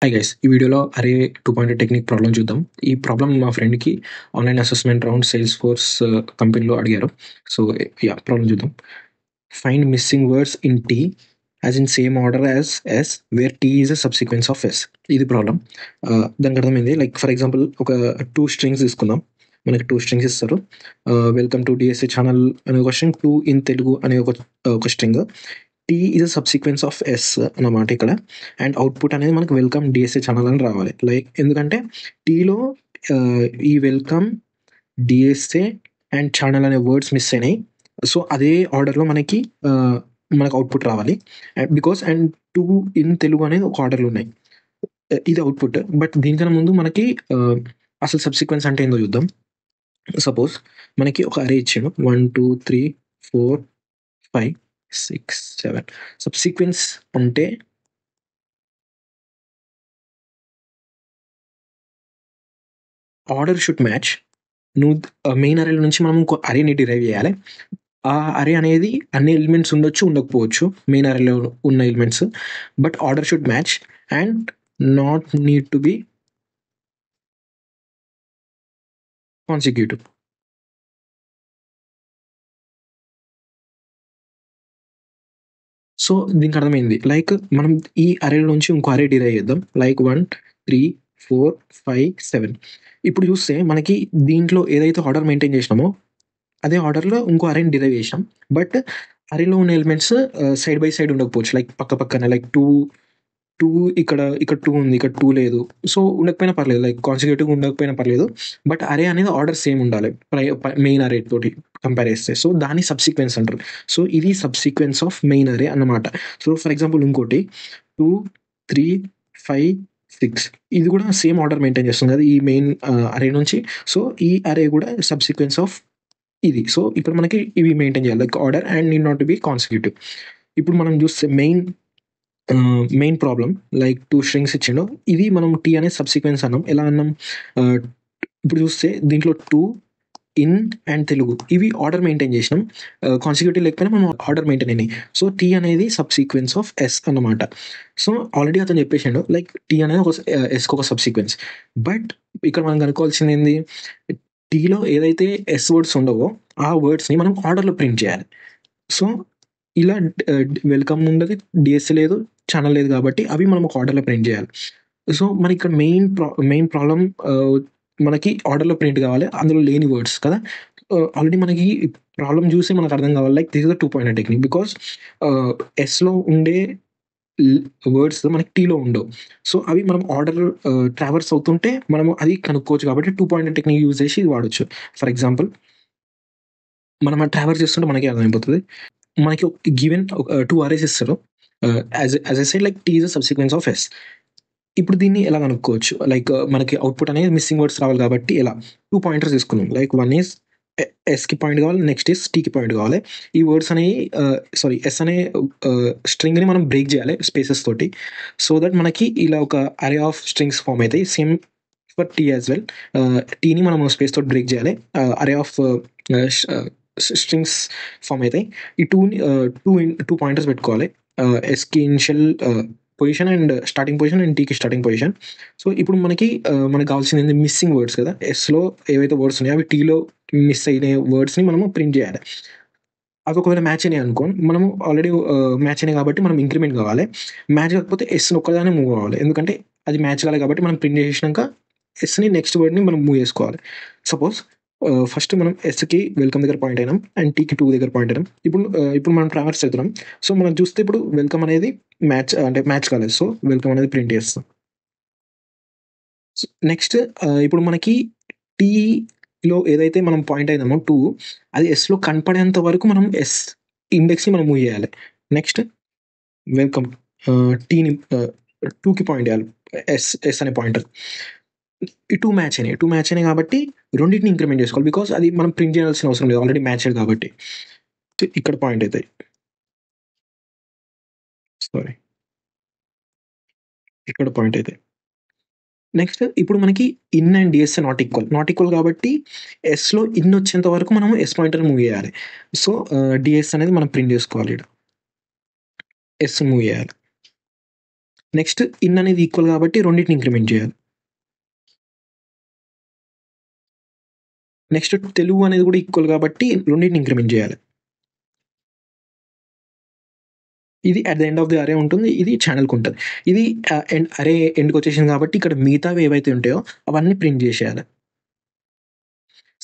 Hi guys, ఈ వీడియోలో అరే 2.8 టెక్నిక్ ప్రాబ్లం చూద్దాం. ఈ ప్రాబ్లం మా ఫ్రెండ్కి online assessment round Salesforce కంపెనీలో అడిగారు. సో ప్రాబ్లం చూద్దాం. Find missing words in T as in same order as S where T is a subsequence of S. ఇది ప్రాబ్లం. దానికి అర్థమైంది. లైక్ ఫర్ ఎగ్జాంపుల్ ఒక 2 స్ట్రింగ్స్ తీసుకుందాం. మనకి 2 స్ట్రింగ్స్ ఇస్తారు. వెల్కమ్ టు డిఎస్ఏ ఛానల్ అనే ఒక స్ట్రింగ్, 2 ఇన్ తెలుగు అనే ఒక string. T is a subsequence of S అన్నమాట ఇక్కడ. అండ్ అవుట్పుట్ అనేది మనకు వెల్కమ్ డిఎస్ఏ ఛానల్ అని రావాలి. లైక్ ఎందుకంటే టీలో ఈ వెల్కమ్, డిఎస్ఏ అండ్ ఛానల్ అనే వర్డ్స్ మిస్ అయినాయి. సో అదే ఆర్డర్లో మనకి అవుట్పుట్ రావాలి. బికాస్ అండ్ 2 ఇన్ తెలుగు అనేది ఒక ఆర్డర్లో ఉన్నాయి. ఇది అవుట్పుట్. బట్ దీనికన్నా ముందు మనకి అసలు సబ్సిక్వెన్స్ అంటే ఏందో చూద్దాం. సపోజ్ మనకి ఒక అరే ఇచ్చాడు 1 2 3 4 5 6 7. సబ్సిక్వెన్స్ అంటే ఆర్డర్ షుడ్ మ్యాచ్. నువ్వు మెయిన్ అరేల నుంచి మనం ఇంకో అరేని డిరైవ్ చేయాలి. ఆ అరే అనేది అన్ని ఎలిమెంట్స్ ఉండొచ్చు, ఉండకపోవచ్చు మెయిన్ అరేలో ఉన్న elements. But order should match and not need to be consecutive. So దీనికి అర్థమైంది. లైక్ మనం ఈ అరేల నుంచి ఇంకో అరే డిరైవ్ చేద్దాం. లైక్ 1 3 4 5 7. ఇప్పుడు చూస్తే మనకి దీంట్లో ఏదైతే ఆర్డర్ మెయింటైన్ చేసినామో అదే ఆర్డర్లో ఇంకో అరేని డిరైవ్ చేసినాం. బట్ అరేలో ఉన్న ఎలిమెంట్స్ సైడ్ బై సైడ్ ఉండకపోవచ్చు. లైక్ పక్క పక్కన, లైక్ 2 ఇక్కడ 2 ఉంది, ఇక్కడ 2 లేదు. సో ఉండకపోయినా పర్లేదు, లైక్ కాన్సిక్యూటివ్ ఉండకపోయినా పర్లేదు. బట్ అరే అనేది ఆర్డర్ సేమ్ ఉండాలి మెయిన్ అరే తోటి కంపేర్ చేస్తే. సో దాన్ని సబ్సిక్వెన్స్ అంటారు. సో ఇది సబ్సిక్వెన్స్ ఆఫ్ మెయిన్ అరే అన్నమాట. సో ఫర్ ఎగ్జాంపుల్ ఇంకోటి 2 3 5 6. ఇది కూడా సేమ్ ఆర్డర్ మెయింటైన్ చేస్తుంది కదా ఈ మెయిన్ అరే నుంచి. సో ఈ అరే కూడా సబ్సిక్వెన్స్ ఆఫ్ ఇది. సో ఇప్పుడు మనకి ఇవి మెయింటైన్ చేయాలి, like order and need not to be consecutive. ఇప్పుడు మనం చూస్తే మెయిన్ ప్రాబ్లం, లైక్ 2 స్ట్రింగ్స్ ఇచ్చిండు. ఇది మనం టీ అనే సబ్సిక్వెన్స్ అన్నాం. ఎలా అన్నాం? ఇప్పుడు చూస్తే దీంట్లో 2 ఇన్ అండ్ తెలుగు ఇవి ఆర్డర్ మెయింటైన్ చేసినాం. కాన్సిక్యూటివ్ లేకపోయినా మనం ఆర్డర్ మెయింటైన్ అయినాయి. సో టీ అనేది సబ్సిక్వెన్స్ ఆఫ్ ఎస్ అన్నమాట. సో ఆల్రెడీ అతను చెప్పేసాడు లైక్ టీ అనేది ఒక ఎస్కి ఒక సబ్సిక్వెన్స్. బట్ ఇక్కడ మనం కనుక్కోవాల్సింది ఏంది? టీలో ఏదైతే ఎస్ వర్డ్స్ ఉండవో ఆ వర్డ్స్ని మనం ఆర్డర్లో ప్రింట్ చేయాలి. సో ఇలా వెల్కమ్ ఉండదు, డిఎస్ఏ లేదు, ఛానల్ లేదు కాబట్టి అవి మనం ఒక ఆర్డర్లో ప్రింట్ చేయాలి. సో మనకి ఇక్కడ మెయిన్ ప్రాబ్లం మనకి ఆర్డర్లో ప్రింట్ కావాలి, అందులో లేని వర్డ్స్ కదా. ఆల్రెడీ మనకి ప్రాబ్లం చూసి మనకు అర్థం కావాలి like this is the 2.8 technique. Because ఎస్లో ఉండే వర్డ్స్ మనకి టీలో ఉండవు. సో అవి మనం ఆర్డర్ ట్రావర్స్ అవుతుంటే మనం అది కనుక్కోవచ్చు. కాబట్టి 2.8 టెక్నిక్ యూజ్ చేసి ఇది వాడచ్చు. ఫర్ ఎగ్జాంపుల్ మనం ట్రావర్స్ చేస్తుంటే మనకి అర్థమైపోతుంది. మనకి గివెన్ 2 అరేస్ ఇస్తారు. As I said like T is a subsequence of S. ఇప్పుడు దీన్ని ఎలా కనుక్కోవచ్చు? లైక్ మనకి అవుట్పుట్ అనేది మిస్సింగ్ వర్డ్స్ రావాలి కాబట్టి ఎలా 2 పాయింటర్స్ తీసుకున్నాం. లైక్ 1 ఈజ్ ఎస్కి పాయింట్ కావాలి, నెక్స్ట్ ఈజ్ టీకి పాయింట్ కావాలి. ఈ వర్డ్స్ అనేవి ఎస్ అనే స్ట్రింగ్ని మనం బ్రేక్ చేయాలి స్పేసెస్ తోటి. సో దట్ మనకి ఇలా ఒక అరే ఆఫ్ స్ట్రింగ్స్ ఫామ్ అవుతాయి. Same for T as well. టీని మనం స్పేస్ తోటి బ్రేక్ చేయాలి, అరే ఆఫ్ స్ట్రింగ్స్ ఫామ్ అవుతాయి. ఈ టూ పాయింటర్స్ పెట్టుకోవాలి. ఎస్కి initial position and starting position and టీకి స్టార్టింగ్ పొజిషన్. సో ఇప్పుడు మనకి కావాల్సింది ఏంది? మిస్సింగ్ వర్డ్స్ కదా. ఎస్లో ఏవైతే వర్డ్స్ ఉన్నాయో అవి టీలో మిస్ అయిన వర్డ్స్ని మనము ప్రింట్ చేయాలి. అవి ఒకవేళ మ్యాచ్ అయినాయి అనుకో, మనము ఆల్రెడీ మ్యాచ్ అయినాయి కాబట్టి మనం ఇంక్రిమెంట్ కావాలి. మ్యాచ్ కాకపోతే ఎస్ని ఒక్కదానే మూవ్ అవ్వాలి, ఎందుకంటే అది మ్యాచ్ కావాలి కాబట్టి మనం ప్రింట్ చేసినాక ఎస్ని నెక్స్ట్ వర్డ్ని మనం మూవ్ చేసుకోవాలి. సపోజ్ ఫస్ట్ మనం ఎస్కి వెల్కమ్ దగ్గర పాయింట్ అయినాం అండ్ టీకి 2 దగ్గర పాయింట్ అయినాం. ఇప్పుడు మనం ట్రావర్స్ అవుతున్నాం. సో మనం చూస్తే ఇప్పుడు వెల్కమ్ అనేది మ్యాచ్ కాలేదు. సో వెల్కమ్ అనేది ప్రింట్ చేస్తాం. నెక్స్ట్ ఇప్పుడు మనకి టీలో ఏదైతే మనం పాయింట్ అయినామో 2, అది ఎస్లో కనపడేంత వరకు మనం ఎస్ ఇండెక్స్ని మనం మూవ్ చేయాలి. నెక్స్ట్ వెల్కమ్ టీని 2కి పాయింట్ చేయాలి, ఎస్ అనే పాయింటర్. ఈ 2 మ్యాచ్ అయినాయి కాబట్టి రెండింటిని ఇంక్రిమెంట్ చేసుకోవాలి. బికాస్ అది మనం ప్రింట్ చేయాల్సిన అవసరం లేదు, ఆల్రెడీ మ్యాచ్ కాబట్టి. ఇక్కడ పాయింట్ అవుతాయి. సారీ, ఇక్కడ పాయింట్ అవుతాయి. నెక్స్ట్ ఇప్పుడు మనకి in and DS not equal కాబట్టి ఎస్లో ఇన్ వచ్చేంత వరకు మనం ఎస్ పాయింటర్ మూవ్ చేయాలి. సో డిఎస్ అనేది మనం ప్రింట్ చేసుకోవాలి, ఇక్కడ ఎస్ మూవ్ చేయాలి. నెక్స్ట్ ఇన్ అనేది ఈక్వల్ కాబట్టి రెండింటిని ఇంక్రిమెంట్ చేయాలి. నెక్స్ట్ తెలుగు అనేది కూడా ఈక్వల్ కాబట్టి రెండింటిని ఇంక్రిమెంట్ చేయాలి. ఇది at the end of the అరే ఉంటుంది, ఇది ఛానల్కి ఉంటుంది. ఇది అరే ఎండ్కి వచ్చేసింది కాబట్టి ఇక్కడ మిగతావి ఏవైతే ఉంటాయో అవన్నీ ప్రింట్ చేసేయాలి.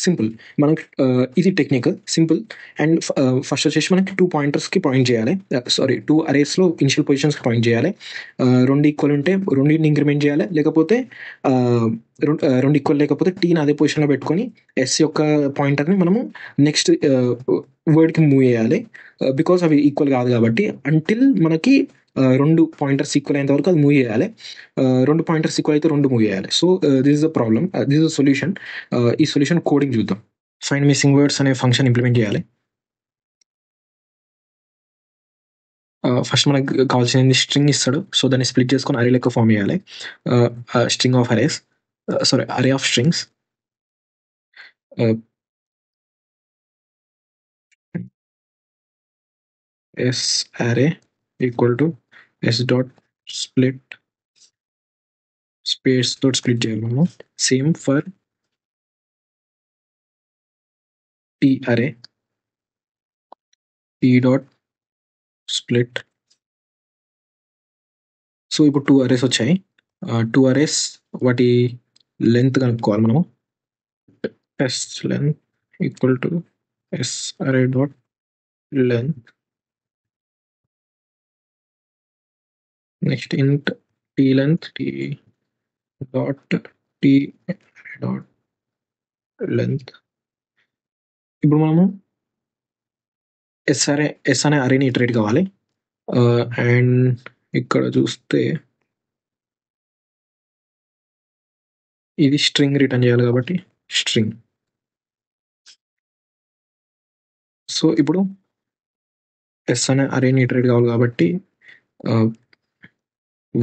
సింపుల్. మనకి ఇది టెక్నిక్ సింపుల్. అండ్ ఫస్ట్ వచ్చేసి మనకి 2 పాయింటర్స్కి పాయింట్ చేయాలి. సారీ 2 అరేస్లో ఇనిషియల్ పొజిషన్స్కి పాయింట్ చేయాలి. రెండు ఈక్వల్ ఉంటే రెండింటిని ఇంక్రిమెంట్ చేయాలి, లేకపోతే రెండు ఈక్వల్ లేకపోతే టీని అదే పొజిషన్లో పెట్టుకొని ఎస్ యొక్క పాయింటర్ని మనము నెక్స్ట్ వర్డ్కి మూవ్ చేయాలి. బికాస్ అవి ఈక్వల్ కాదు కాబట్టి అంటిల్ మనకి రెండు పాయింటర్స్ ఈక్వల్ అయ్యేంత వరకు అది మూవ్ చేయాలి. రెండు పాయింటర్స్ ఈక్వల్ అయితే రెండు మూవ్ చేయాలి. So this is the problem, this is the solution. ఈ సొల్యూషన్ కోడింగ్ చూద్దాం. ఫైండ్ మిస్సింగ్ వర్డ్స్ అనే ఫంక్షన్ ఇంప్లిమెంట్ చేయాలి. ఫస్ట్ మనకు కావాల్సింది స్ట్రింగ్ ఇస్తాడు, సో దాన్ని స్ప్లిట్ చేసుకొని అరే లెక్క ఫామ్ చేయాలి. String of arrays, sorry array of strings. S array equal to S dot split space తోటి స్ప్లిట్ చేయాలి మనము. Same for T array, T dot split. So ఇప్పుడు 2 అరేస్ వచ్చాయి. 2 అరేస్ వాటి లెంత్ కనుక్కోవాలి మనము. S length equal to S array dot length. Next int T length, T dot T dot length. ఇప్పుడు మనము ఎస్ అనే అరేని ఇటరేట్ కావాలి. అండ్ ఇక్కడ చూస్తే ఇది స్ట్రింగ్ రిటర్న్ చేయాలి కాబట్టి స్ట్రింగ్. సో ఇప్పుడు ఎస్ అనే అరేని ఇటరేట్ కావాలి కాబట్టి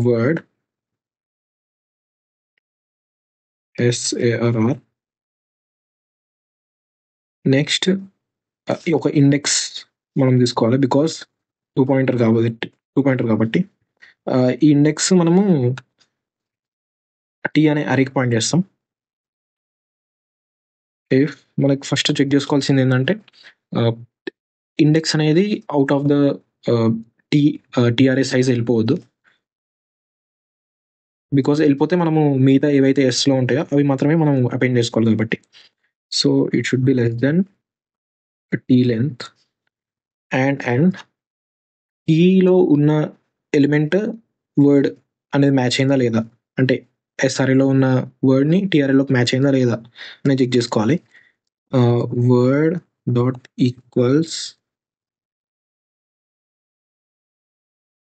వర్డ్ SARR. నెక్స్ట్ ఒక ఇండెక్స్ మనం తీసుకోవాలి, బికాస్ 2 పాయింటర్ కాబట్టి ఈ ఇండెక్స్ మనము టీ అనే అరేకి పాయింట్ చేస్తాం. ఇఫ్ మనకి ఫస్ట్ చెక్ చేసుకోవాల్సింది ఏంటంటే ఇండెక్స్ అనేది out of the T array size వెళ్ళిపోవద్దు. బికాజ్ వెళ్ళిపోతే మనము మిగతా ఏవైతే ఎస్లో ఉంటాయో అవి మాత్రమే మనం అపెండ్ చేసుకోవాలి కాబట్టి. So it should be less than T length. And టీలో ఉన్న ఎలిమెంట్ వర్డ్ అనేది మ్యాచ్ అయిందా లేదా, అంటే ఎస్ఆర్ఏలో ఉన్న వర్డ్ని టీఆర్ఏలోకి మ్యాచ్ అయిందా లేదా అనేది చెక్ చేసుకోవాలి. Word dot equals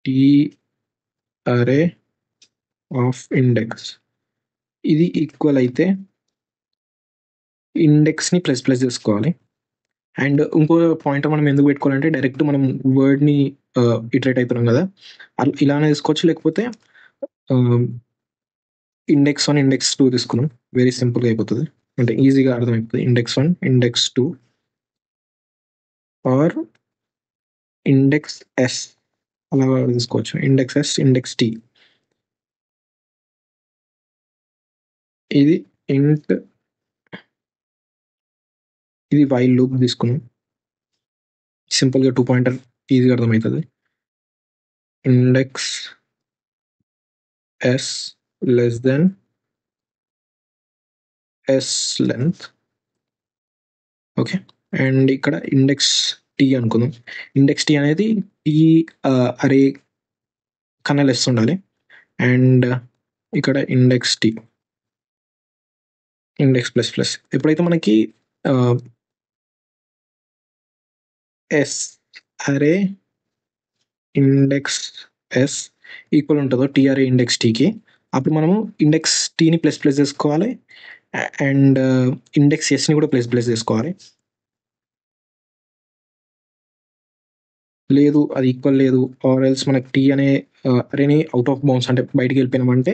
T array of index. ఇది ఈక్వల్ అయితే ఇండెక్స్ని ప్లస్ ప్లస్ చేసుకోవాలి. అండ్ ఇంకో పాయింట్ మనం ఎందుకు పెట్టుకోవాలంటే డైరెక్ట్ మనం వర్డ్ని ఇటరేట్ అవుతున్నాం కదా, ఇలానే తీసుకోవచ్చు. లేకపోతే ఇండెక్స్ 1 ఇండెక్స్ 2 తీసుకున్నాం, వెరీ సింపుల్గా అయిపోతుంది, అంటే ఈజీగా అర్థమైపోతుంది. Index 1 index 2 or index S అలా తీసుకోవచ్చు. Index S index T. ఇది ఇంట్, ఇది వైల్ లూప్ తీసుకున్నాం. సింపుల్గా 2 పాయింటర్ ఈజీగా అర్థమవుతుంది. Index S less than S length. Okay. And ఇక్కడ ఇండెక్స్ టీ అనుకుందాం. ఇండెక్స్ టీ అనేది టీ అరే కన్నా లెస్ ఉండాలి. అండ్ ఇక్కడ index T index plus plus. ఎప్పుడైతే మనకి S array index S equal ఉంటుందో టీఆర్ఏ ఇండెక్స్ టీకి, అప్పుడు మనము ఇండెక్స్ టీని ప్లస్ ప్లస్ చేసుకోవాలి అండ్ ఇండెక్స్ ఎస్ని కూడా ప్లస్ ప్లస్ చేసుకోవాలి. లేదు అది ఈక్వల్ లేదు, ఆర్ ఎల్స్ మనకి టీ అనే అరేని అవుట్ ఆఫ్ బౌండ్స్ అంటే బయటికి వెళ్ళిపోయినామంటే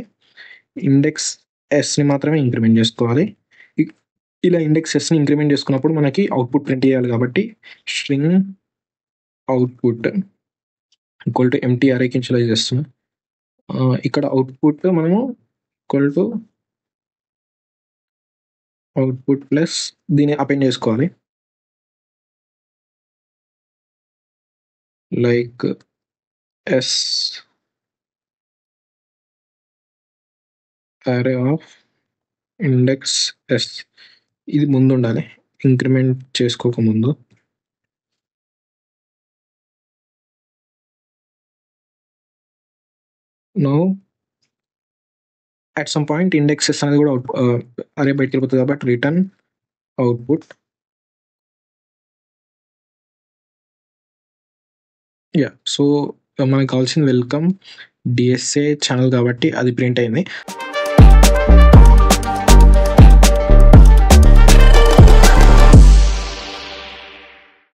ఇండెక్స్ ఎస్ని మాత్రమే ఇంక్రిమెంట్ చేసుకోవాలి. ఇలా ఇండెక్స్ ఎస్ని ఇంక్రిమెంట్ చేసుకున్నప్పుడు మనకి అవుట్పుట్ ప్రింట్ చేయాలి కాబట్టి string output equal to empty అరేకి ఇనిషియలైజ్ చేస్తున్నాం. ఇక్కడ అవుట్పుట్ మనము ఈక్వల్ టు అవుట్పుట్ ప్లస్ దీన్ని అపెండ్ చేసుకోవాలి. Like S array of index S, ఇది ముందు ఉండాలి ఇంక్రిమెంట్ చేసుకోకముందు. No at some point index S అనేది కూడా అరే బయటకి వెళ్ళిపోతుంది కాబట్టి రిటర్న్ అవుట్పుట్. యా, సో మనకు కావాల్సింది వెల్కమ్ డిఎస్ఏ ఛానల్ కాబట్టి అది ప్రింట్ అయింది.